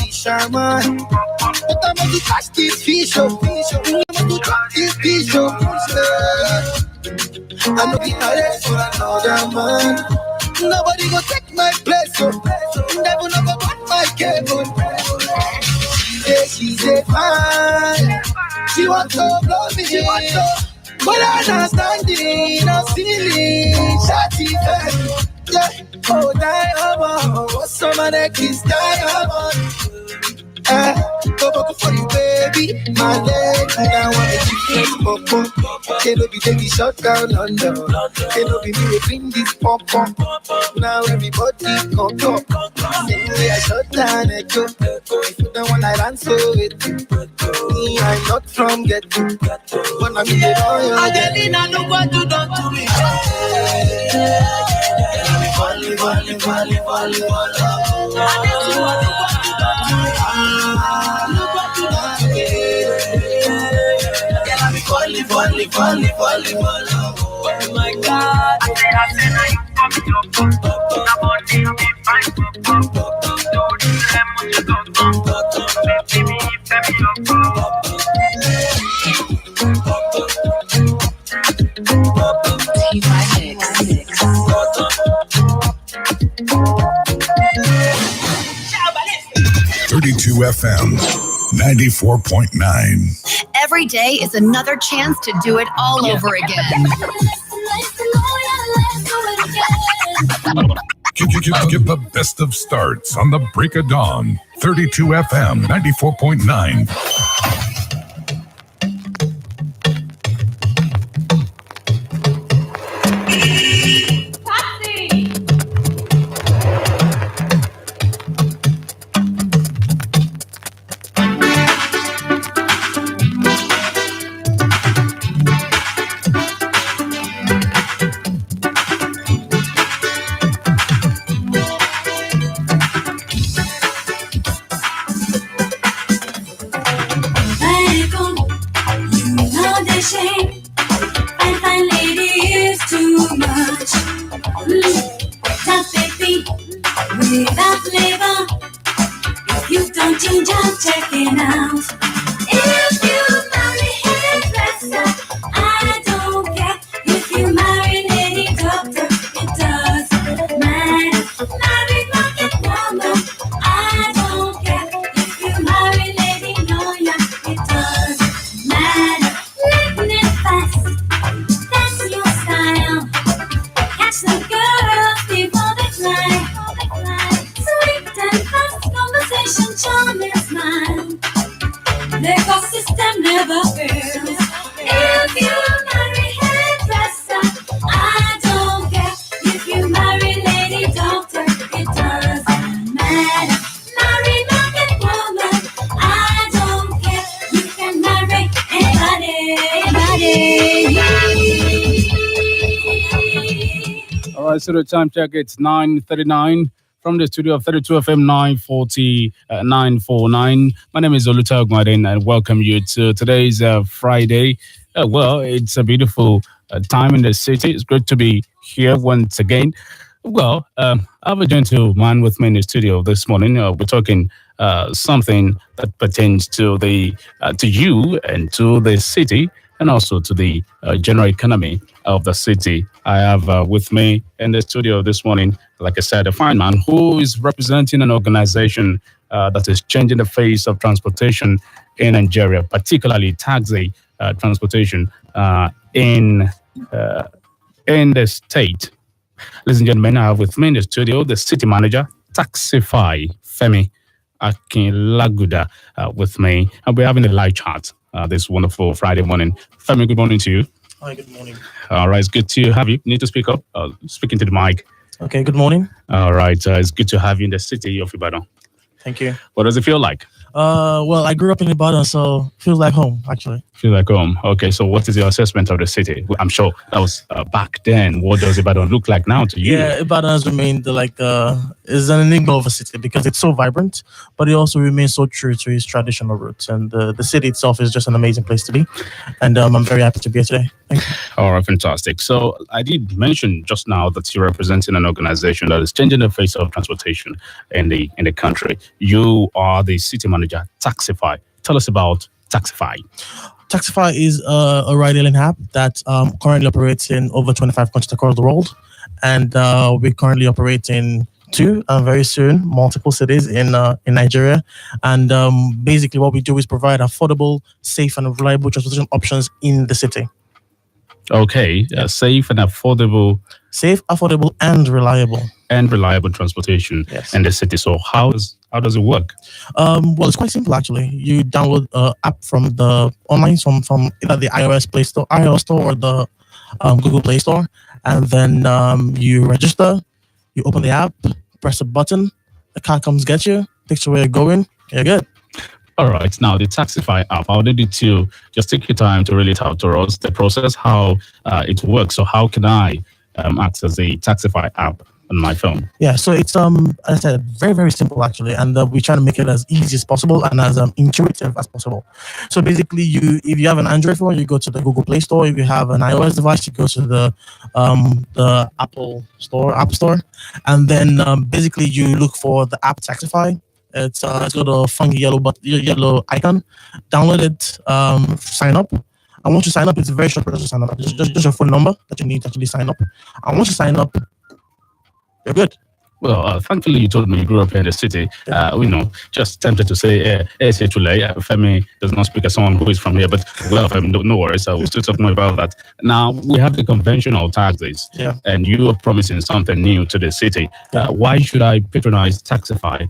fisherman. But I'm going to catch this fish, I'm going to drop this fish, I know the arrest for another man. Nobody go take my place, so never go cut my cable. She's a fan. She wants to blow me, she wants to. But I'm not standing, I'm silly, shawty fan. Yeah, oh diamond, what's some of that kiss diamond? Go for you, baby, my leg. I want to keep pop. Can be taking shot down London. Can be me bring this pop. Now everybody come talk. Same way I shut down echo. You don't want I answer it. Me, I'm not from ghetto, but I'm in the royal. Adelina, look what you done to me. Volley. Look what you done to me. Volley. Oh my God. I say now you come to the body of me fine. Don't let me go. Baby, me FM 94.9. Every day is another chance to do it all over again. Get the best of starts on the break of dawn. 32 FM 94.9. So the time check, it's 9:39 from the studio of 32 FM 949. My name is Oluta Ogmaden and welcome you to today's Friday. It's a beautiful time in the city. It's great to be here once again. I have a gentleman with me in the studio this morning. We're talking something that pertains to you and to the city, and also to the general economy of the city. I have with me in the studio this morning, like I said, a fine man who is representing an organization that is changing the face of transportation in Nigeria, particularly taxi transportation in the state. Ladies and gentlemen, I have with me in the studio the city manager, Taxify, Femi Akinlaguda, with me. And we're having a live chat this wonderful Friday morning. Femi, good morning to you. Hi, good morning. All right, it's good to have you. You need to speak up, speaking to the mic. Okay, good morning. All right, it's good to have you in the city of Ibadan. Thank you. What does it feel like? Well, I grew up in Ibadan, so feels like home actually. Feel like home. Okay, so what is your assessment of the city? I'm sure that was back then. What does Ibadan look like now to you? Yeah, Ibadan has remained is an enigma of a city because it's so vibrant, but it also remains so true to its traditional roots. And the city itself is just an amazing place to be, and I'm very happy to be here today. Thank you. All right, fantastic. So I did mention just now that you're representing an organization that is changing the face of transportation in the country. You are the city manager, Taxify. Tell us about Taxify. Taxify is a ride-hailing app that currently operates in over 25 countries across the world, and we currently operate in two and very soon multiple cities in Nigeria. And basically, what we do is provide affordable, safe, and reliable transportation options in the city. Okay, safe and affordable Safe, affordable, and reliable transportation Yes. in the city. So how does it work? Well, it's quite simple actually. You download an app from the online from either the iOS store, or the Google Play Store, and then you register. You open the app, press a button, the car comes get you, takes you where you're going. You're good. All right. Now, the Taxify app, I wanted you to just take your time to really talk to us the process, how it works. So, how can I access the Taxify app on my phone? Yeah, so it's as I said, very very simple actually, and we try to make it as easy as possible and as intuitive as possible. So basically, if you have an Android phone, you go to the Google Play Store. If you have an iOS device, you go to the App Store, and then basically you look for the app Taxify. It's got a funky yellow icon. Download it, sign up. And once you sign up, it's a very short process to sign up. Just your phone number that you need to actually sign up. And once you sign up, you're good. Well, thankfully, you told me you grew up in the city. Just tempted to say, Femi does not speak as someone who is from here, but no worries. I will still talk more about that. Now, we have the conventional taxis, Yeah. and you are promising something new to the city. Why should I patronize Taxify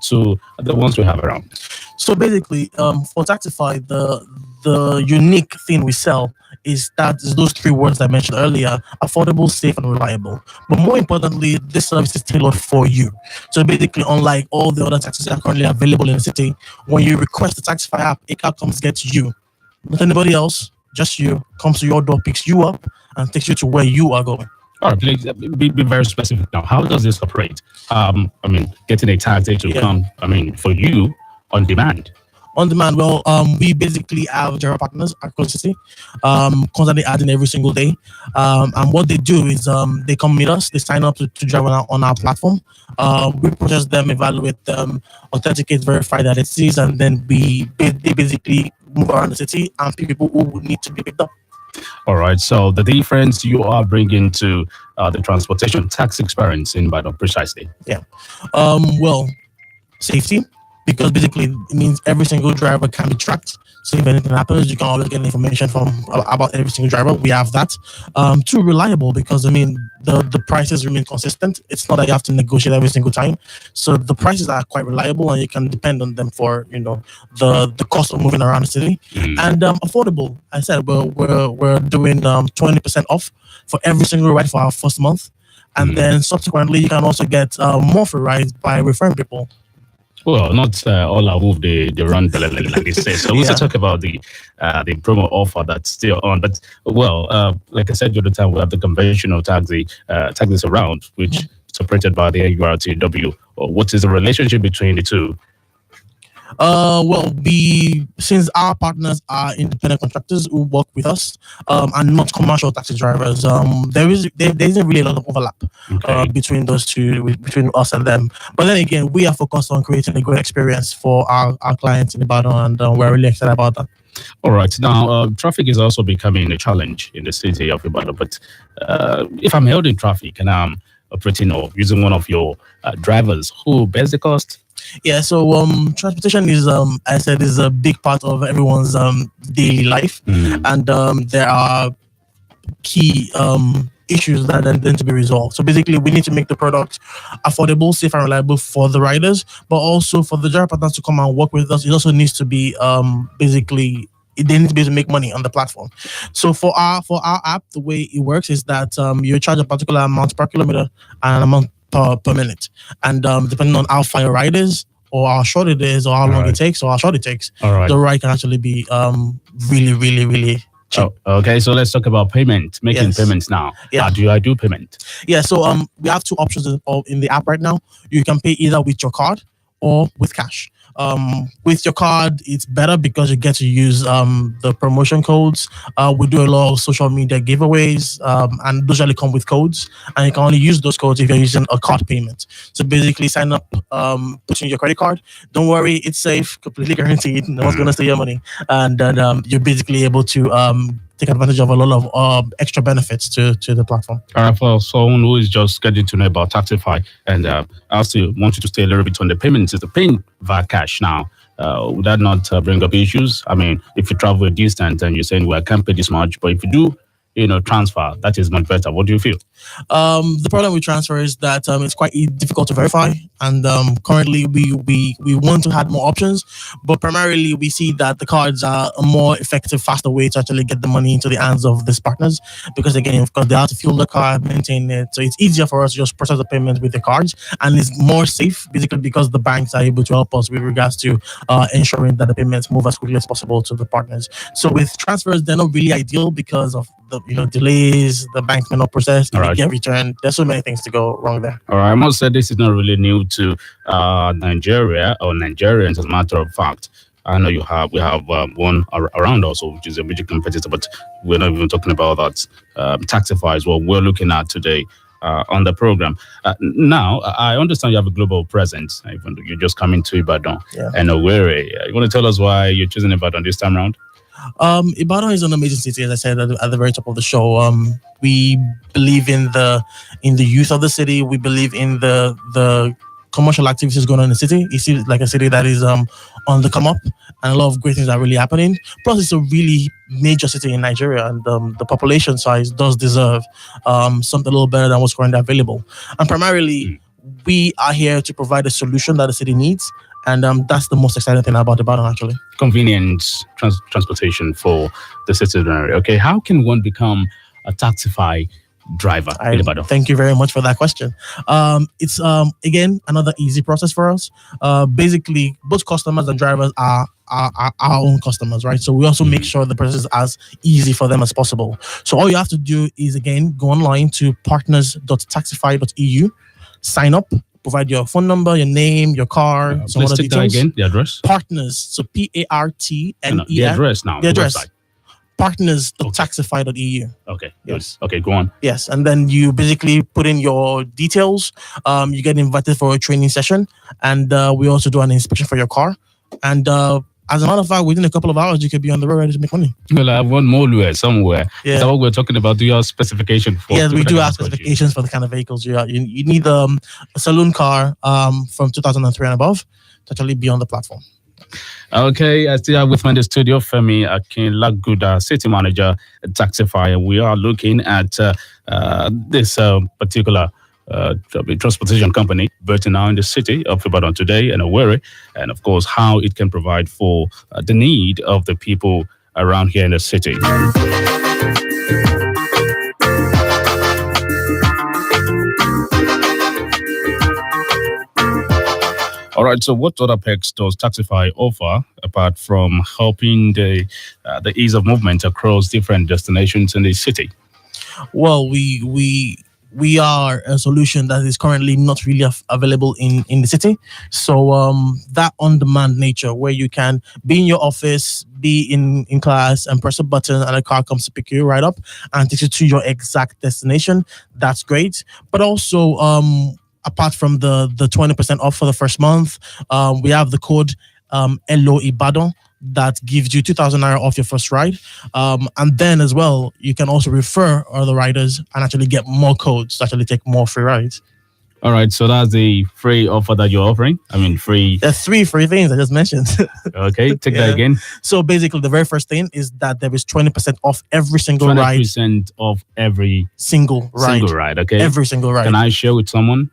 to the ones we have around? So basically, for Taxify, the unique thing we sell is those three words I mentioned earlier: affordable, safe, and reliable. But more importantly, this service is tailored for you. So basically, unlike all the other taxis that are currently available in the city, when you request the Taxify app, a car comes gets you, not anybody else, just you. Comes to your door, picks you up, and takes you to where you are going. All right, please be very specific now. How does this operate? Getting a taxi to Yeah. come, for you on demand. On demand, well, we basically have driver partners across the city, constantly adding every single day. And what they do is they come meet us, they sign up to drive on our platform. We process them, evaluate them, authenticate, verify that it is, and then they basically move around the city and pick people who would need to be picked up. All right. So the difference you are bringing to the transportation tax experience in Ibadan, precisely. Yeah. Well, safety, because basically it means every single driver can be tracked. So if anything happens, you can always get information about every single driver. We have that. Too reliable, because the prices remain consistent. It's not that you have to negotiate every single time. So the prices are quite reliable, and you can depend on them for the cost of moving around the city. And affordable. I said we're doing 20% off for every single ride for our first month, and then subsequently you can also get more free rides by referring people. Well, not all are move the run like they say. So we'll talk about the promo offer that's still on. But like I said the other time, we have the conventional taxis around, which is operated by the URTW. What is the relationship between the two? Since our partners are independent contractors who work with us, and not commercial taxi drivers, there isn't really a lot of overlap between those two, between us and them. But then again, we are focused on creating a great experience for our clients in Ibadan, and we're really excited about that. All right. Now, traffic is also becoming a challenge in the city of Ibadan. But if I'm held in traffic and I'm operating or using one of your drivers, who bears the cost? Yeah, so transportation is, I said, is a big part of everyone's daily life, and there are key issues that then to be resolved. So basically, we need to make the product affordable, safe, and reliable for the riders, but also for the driver partners to come and work with us. It also needs to be they need to be able to make money on the platform. So for our app, the way it works is that you charge a particular amount per kilometer and an amount per minute, and depending on how far your ride is, or how short it is, or how long it takes, or how short it takes, the ride can actually be really, really, really cheap. Okay, so let's talk about payment, making payments now. How do I do payment? Yeah, so we have two options in the app right now. You can pay either with your card or with cash. With your card, it's better because you get to use the promotion codes. We do a lot of social media giveaways, and those usually come with codes, and you can only use those codes if you're using a card payment. So basically, sign up, put in your credit card. Don't worry, it's safe, completely guaranteed. No one's gonna steal your money, and then you're basically able to take advantage of a lot of extra benefits to the platform. All right, for someone who is just getting to know about Taxify, and I also want you to stay a little bit on the payments. Is the paying via cash now? Would that not bring up issues? I mean, if you travel a distance and you're saying, well, I can't pay this much, but if you do, transfer, that is much better. What do you feel? The problem with transfer is that it's quite difficult to verify, and currently we want to add more options, but primarily we see that the cards are a more effective, faster way to actually get the money into the hands of these partners, because again, of course, they have to fuel the card, maintain it, so it's easier for us to just process the payment with the cards, and it's more safe, basically because the banks are able to help us with regards to ensuring that the payments move as quickly as possible to the partners. So with transfers, they're not really ideal because of the delays, the bank may not process, get returned. There's so many things to go wrong there. All right, I must say this is not really new to Nigeria or Nigerians, as a matter of fact. I know we have one around us, which is a major competitor, but we're not even talking about that. Taxify is what we're looking at today on the program. Now, I understand you have a global presence, even though you're just coming to Ibadan and Owerri. You want to tell us why you're choosing Ibadan this time around? Ibadan is an amazing city, as I said at the very top of the show. We believe in the youth of the city. We believe in the commercial activities going on in the city. It seems like a city that is on the come up, and a lot of great things are really happening. Plus, it's a really major city in Nigeria, and the population size does deserve something a little better than what's currently available. And primarily, we are here to provide a solution that the city needs. And that's the most exciting thing about Ibadan, actually. Convenience, transportation for the citizenry. Okay, how can one become a Taxify driver in Ibadan? Thank you very much for that question. It's, again, another easy process for us. Basically, both customers and drivers are our own customers, right? So we also make sure the process is as easy for them as possible. So all you have to do is, again, go online to partners.taxify.eu, sign up, provide your phone number, your name, your car, some other details. Again, the address? Partners, so Partnes. The address now. The address. Partners.taxify.eu. Okay. Yes. Okay, go on. Yes, and then you basically put in your details. You get invited for a training session, and we also do an inspection for your car. And as a matter of fact, within a couple of hours, you could be on the road ready to make money. Well, I have one more somewhere. Yeah. Is that what we're talking about? Do you have specification for? Yes, we do have specifications for the kind of vehicles you need. A saloon car from 2003 and above to actually be on the platform. Okay, I still have with me in the studio Femi Akinlaguda, city manager at Taxify, and we are looking at this particular transportation company built now in the city of Ibadan today and Owerri, and of course how it can provide for the need of the people around here in the city. All right, so what other perks does Taxify offer apart from helping the ease of movement across different destinations in the city? Well, we are a solution that is currently not really available in the city. So that on-demand nature where you can be in your office, be in class and press a button and a car comes to pick you right up and takes you to your exact destination, that's great. But also, apart from the 20% off for the first month, we have the code LO Ibadan that gives you 2,000 naira off your first ride. And then as well, you can also refer other riders and actually get more codes to actually take more free rides. All right, so that's the free offer that you're offering? I mean, free... There's 3 free things I just mentioned. Okay, take that again. So basically, the very first thing is that there is 20% off every single 20% ride. 20% off every... Single ride. Single ride, okay. Every single ride. Can I share with someone?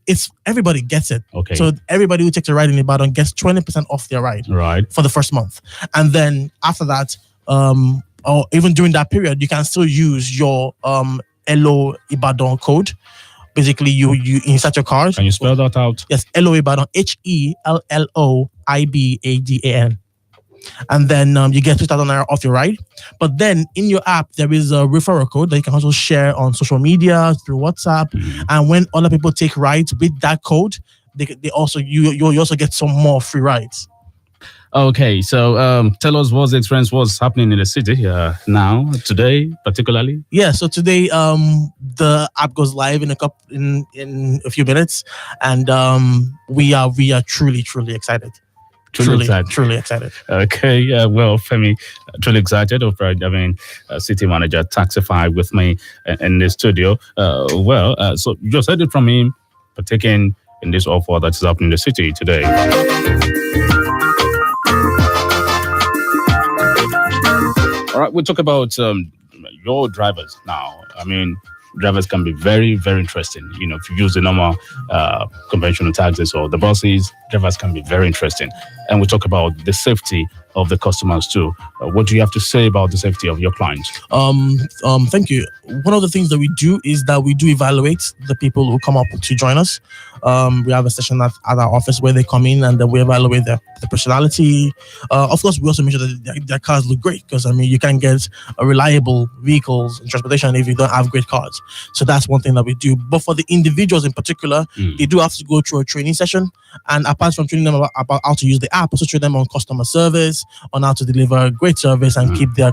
It's everybody gets it. Okay. So everybody who takes a ride in Ibadan gets 20% off their ride. Right. For the first month. And then after that, or even during that period, you can still use your LO Ibadan code Basically, you insert your card. Can you spell that out? Yes, LO Ibadan, HELLOIBADAN. And then you get 2,000 naira off your ride. But then in your app, there is a referral code that you can also share on social media through WhatsApp. And when other people take rides with that code, they also you also get some more free rides. Okay, so tell us what's the experience, what's happening in the city now, today, particularly. Yeah, so today the app goes live in a few minutes, and we are truly excited. Truly excited. Okay, well, Femi, truly excited. City manager Taxify with me in the studio. So you just heard it from him, partaking in this offer that is happening in the city today. All right, we'll talk about your drivers now. Drivers can be very, very interesting. If you use the normal conventional taxis or the buses, drivers can be very interesting. And we talk about the safety of the customers too. What do you have to say about the safety of your clients? Thank you. One of the things that we do is that we do evaluate the people who come up to join us. We have a session at our office where they come in and then we evaluate their personality. Of course, we also make sure that their cars look great because you can't get reliable vehicles and transportation if you don't have great cars. So that's one thing that we do. But for the individuals in particular, they do have to go through a training session. And apart from training them about how to use the app, also train them on customer service, on how to deliver great service and keep their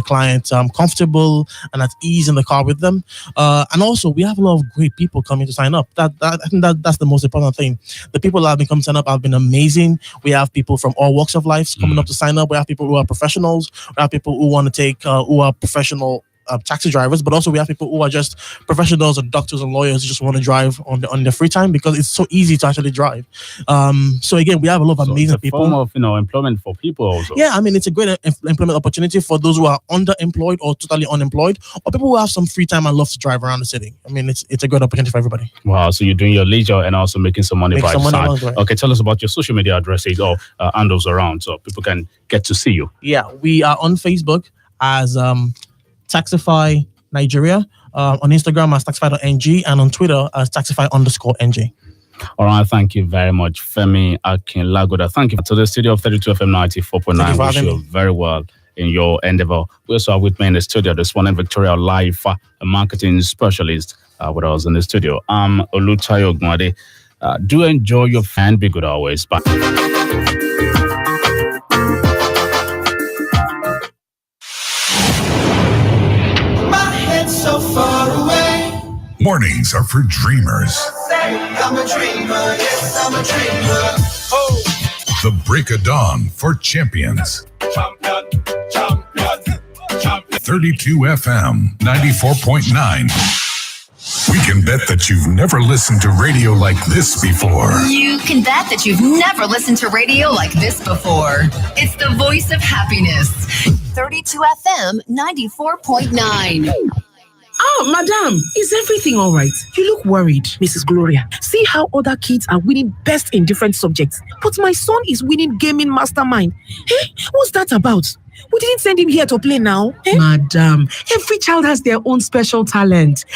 clients comfortable and at ease in the car with them. And also, we have a lot of great people coming to sign up. I think that's the most important thing. The people that have been coming to sign up have been amazing. We have people from all walks of life coming up to sign up. We have people who are professionals. We have people who want to take, who are professional taxi drivers, but also we have people who are just professionals and doctors and lawyers who just want to drive on their free time because it's so easy to actually drive. So again, we have a lot of amazing people. Form of employment for people also. Yeah, it's a great employment opportunity for those who are underemployed or totally unemployed, or people who have some free time and love to drive around the city. It's a great opportunity for everybody. Wow, so you're doing your leisure and also making some money by the side. Right. Okay, tell us about your social media addresses or handles around so people can get to see you. Yeah, we are on Facebook as Taxify Nigeria, on Instagram as Taxify.ng, and on Twitter as Taxify_NG. All right, thank you very much, Femi Akinlagoda. Thank you to the studio of 32 FM 94.9. Wish you very well in your endeavor. We also have with me in the studio this one, Victoria Life, a marketing specialist with us in the studio. I'm Olutayo Ogmade. Do enjoy your fan. Be good always. Bye. So far away. Mornings are for dreamers. I'm a dreamer, yes, I'm a dreamer. Oh. The Break of Dawn for champions. Champion. 32 FM 94.9. We can bet that you've never listened to radio like this before. You can bet that you've never listened to radio like this before. It's the voice of happiness. 32 FM 94.9. Oh, madam, is everything all right? You look worried, Mrs. Gloria. See how other kids are winning best in different subjects. But my son is winning gaming mastermind. Hey, what's that about? We didn't send him here to play now. Madam, every child has their own special talent.